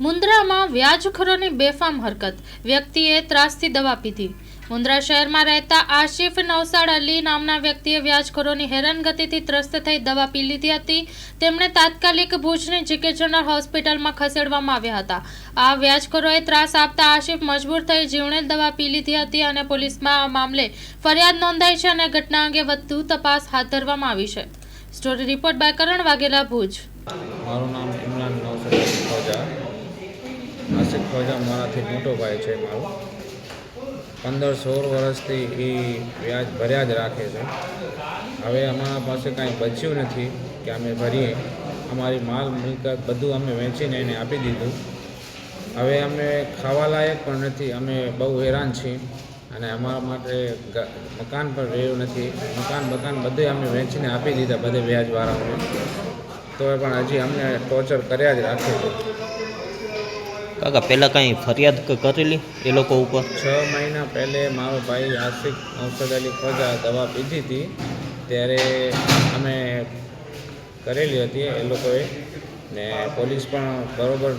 મુન્દ્રામાં વ્યાજખોરોની બેફામ હરકત, વ્યક્તિએ ત્રાસથી દવા પીધી। મુન્દ્રા શહેરમાં રહેતા આશિફ નવસાડ અલી નામના વ્યક્તિએ વ્યાજખોરોની હેરાનગતિથી ત્રસ્ત થઈ દવા પી લીધી હતી। તેમણે તાત્કાલિક ભુજની જીકે જનરલ હોસ્પિટલમાં ખસેડવામાં આવ્યા હતા। આ વ્યાજખોરોએ ત્રાસ આપતા આશિફ મજબૂર થઈ જીવણેલ દવા પી લીધી હતી અને પોલીસમાં આ મામલે ફરિયાદ નોંધાઈ છે અને ઘટના અંગે વધુ તપાસ હાથ ધરવામાં આવી છે। સ્ટોરી રિપોર્ટ બાય કરણ વાઘેલા, ભુજ। મારું નામ ઇમરાન નવસારી ખોજા। આશિફ ખોજા મારાથી મોટો ભાઈ છે। મારો 15-16 વર્ષથી એ વ્યાજ ભર્યા જ રાખે છે। હવે અમારા પાસે કાંઈ બચ્યું નથી કે અમે ભરીએ। અમારી માલ મિલકત બધું અમે વેચીને એને આપી દીધું। હવે અમે ખાવા લાયક પણ નથી। અમે બહુ હેરાન છીએ અને અમારા માટે મકાન પણ રહ્યું નથી। મકાન બધે અમે વેચીને આપી દીધા બધે વ્યાજવાળાઓને, તો પણ હજી અમને ટોર્ચર કર્યા જ રાખે છે। કાકા પહેલાં કાંઈ ફરિયાદ કરેલી એ લોકો ઉપર? 6 મહિના પહેલે મારો ભાઈ આશિફ નવસાડ અલી ખોજા દવા પીધી હતી ત્યારે અમે કરેલી હતી એ લોકોએ, ને પોલીસ પણ બરાબર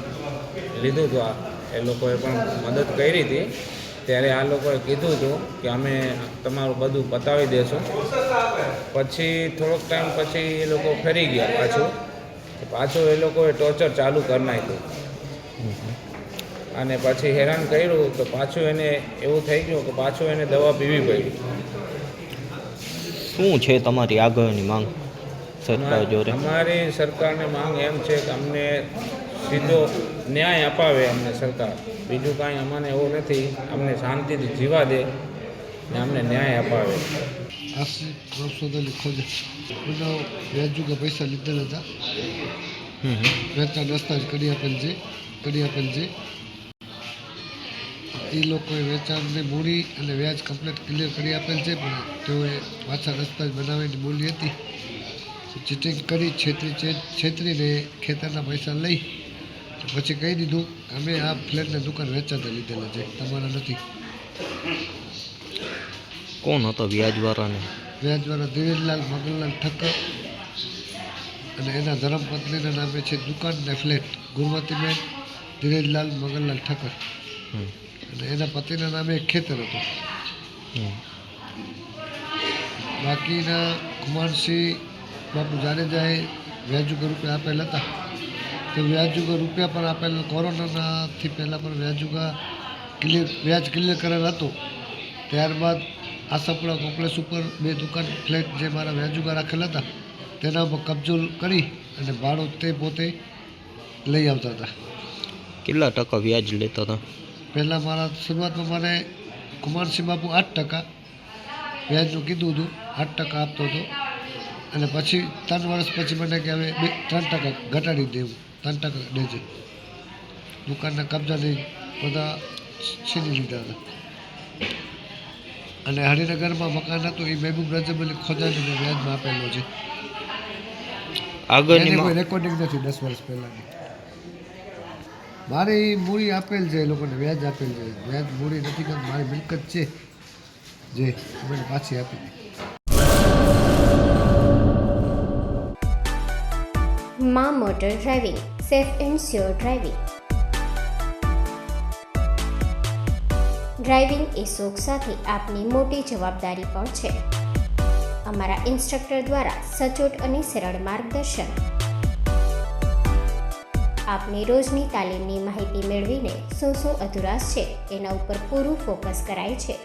લીધું હતું। એ લોકોએ પણ મદદ કરી હતી। ત્યારે આ લોકોએ કીધું હતું કે અમે તમારું બધું પતાવી દઈશું। પછી થોડોક ટાઈમ પછી એ લોકો ફરી ગયા પાછું એ લોકોએ ટોર્ચર ચાલુ કરી નાખ્યું અને પછી હેરાન કર્યું તો પાછું એને એવું થઈ ગયું કે પાછું એને દવા પીવી પડી। શું છે તમારી આગળની માંગ સરકાર જોડે? અમારી સરકારની માંગ એમ છે કે અમને સીધો ન્યાય અપાવે અમને સરકાર, બીજું કાંઈ અમને એવું નથી। અમને શાંતિથી જીવા દે ને અમને ન્યાય અપાવે। આશિફ નવસાડ અલી ખોજા બધા વ્યાજુકા પૈસા લીધેલા હતા। વેચાણ દસ્તાવેજ કરી આપેલ છે। એ લોકોએ વેચાણની મૂડી અને વ્યાજ કમ્પ્લીટ ક્લિયર કરી આપેલ છે, પણ તેઓએ પાછા દસ્તાવેજ બનાવીને મૂડી હતી ચીટિંગ કરી છેતરીને ખેતરના પૈસા લઈ પછી કહી દીધું અમે આ ફ્લેટને દુકાન વેચાતા લીધેલા છે, તમારા નથી। કોણ હતો વ્યાજવાળાને? વ્યાજવાળા ધીરેજલાલ મગનલાલ ઠક્કર અને એના ધર્મપત્નીના નામે છે દુકાન ને ફ્લેટ, ગુરમતીબેન ધીરેજલાલ મગનલાલ ઠક્કર, અને એના પતિના નામે એક ખેતર હતું। બાકીના કુમારસિંહ બાપુ જાડેજાએ વ્યાજુકા રૂપિયા આપેલ હતા, તો વ્યાજુકા રૂપિયા પણ આપેલ। કોરોનાથી પહેલાં પણ વ્યાજ ક્લિયર કરેલ હતું। ત્યારબાદ આશાપુરા કોમ્પ્લેક્સ ઉપર 2 દુકાન ફ્લેટ જે મારા વ્યાજુકા રાખેલા હતા તેના ઉપર કબજો કરી અને ભાડું તે પોતે લઈ આવતા હતા। કેટલા ટકા વ્યાજ લેતા હતા? પહેલાં મારા શરૂઆતમાં મને કુમારસિંહ બાપુ 8% વ્યાજનું કીધું હતું, 8% આપતો હતો, અને પછી 3 વર્ષ પછી મને કે હવે 3% ઘટાડી દેવું, 3% દેજે। દુકાનના કબજાની બધા છીની લીધા હતા, અને હરિનગરમાં મકાન હતું એ મહેબૂબ રજબ અલી ખોજાને મેં વ્યાજમાં આપેલો છે। આગળની કોઈ રેકોર્ડિંગ નથી 10 વર્ષ પહેલાંની। મારે એ મૂડી આપેલ છે, એ લોકોને વ્યાજ આપેલ છે। વ્યાજ મૂડી નથી કરતી, મારી મિલકત છે જે મને પાછી આપી દીધી। માં motor driving, safe and sure driving. Driving એ શોખ સાથે આપની મોટી જવાબદારી પણ છે। અમારા ઇન્સ્ટ્રક્ટર દ્વારા સચોટ અને સરળ માર્ગદર્શન આપની રોજની તાલીમની માહિતી મેળવીને શું અધુરાશ છે એના ઉપર પૂરું ફોકસ કરાય છે।